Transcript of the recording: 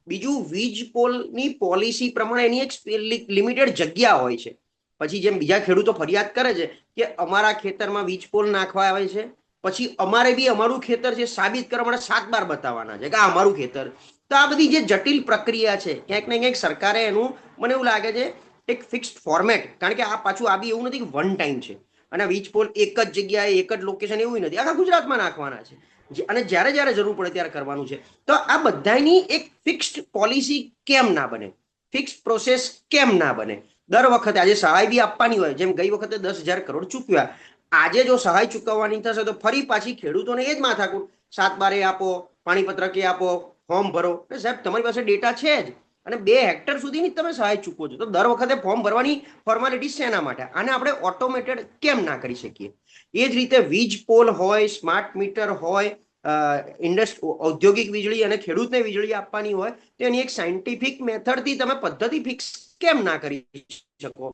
બીજું વીજ પોલની પોલિસી પ્રમાણે એની એક લિમિટેડ જગ્યા હોય છે. પછી જેમ બીજા ખેડૂતો ફરિયાદ કરે છે કે અમારા ખેતરમાં વીજ પોલ નાખવા આવે છે, પછી અમારે બી અમારું ખેતર છે સાબિત કરવા માટે 7 બાર બતાવવાના છે કે આ અમારું ખેતર. તો આ બધી જે જટિલ પ્રક્રિયા છે ક્યાંક ને ક્યાંક સરકારે એનું મને એવું લાગે છે એક ફિક્સ્ડ ફોર્મેટ, કારણ કે આ પાછું આ બી એવું નથી કે વન ટાઈમ છે અને વીજ પોલ એક જ જગ્યાએ એક જ લોકેશન એવું નથી, આખા ગુજરાતમાં નાખવાના છે અને જ્યારે જ્યારે જરૂર પડે ત્યારે કરવાનું છે. તો આ બધાની એક ફિક્સ્ડ પોલિસી કેમ ના બને, ફિક્સ્ડ પ્રોસેસ કેમ ના બને? દર વખતે આજે સહાય બી આપવાની હોય, જેમ ગઈ વખતે 10,000 કરોડ ચૂકવ્યા, આજે જો સહાય ચૂકવવાની થશે તો ફરી પાછી ખેડૂતોને એ જ માથાકૂટ, 7 બારે આપો, પાણીપત્રકે આપો, ફોર્મ ભરો. સાહેબ તમારી પાસે ડેટા છે જ અને 2 હેક્ટર સુધીની તમે સહાય ચૂકવો છો, તો દર વખતે ફોર્મ ભરવાની ફોર્માલિટી શેના માટે? આને આપણે ઓટોમેટેડ કેમ ના કરી શકીએ? એ જ રીતે વીજ પોલ હોય, સ્માર્ટ મીટર હોય, ઔદ્યોગિક વીજળી અને ખેડૂતને વીજળી આપવાની હોય, તો એની એક સાયન્ટિફિક મેથડથી તમે પદ્ધતિ ફિક્સ કેમ ના કરી શકો?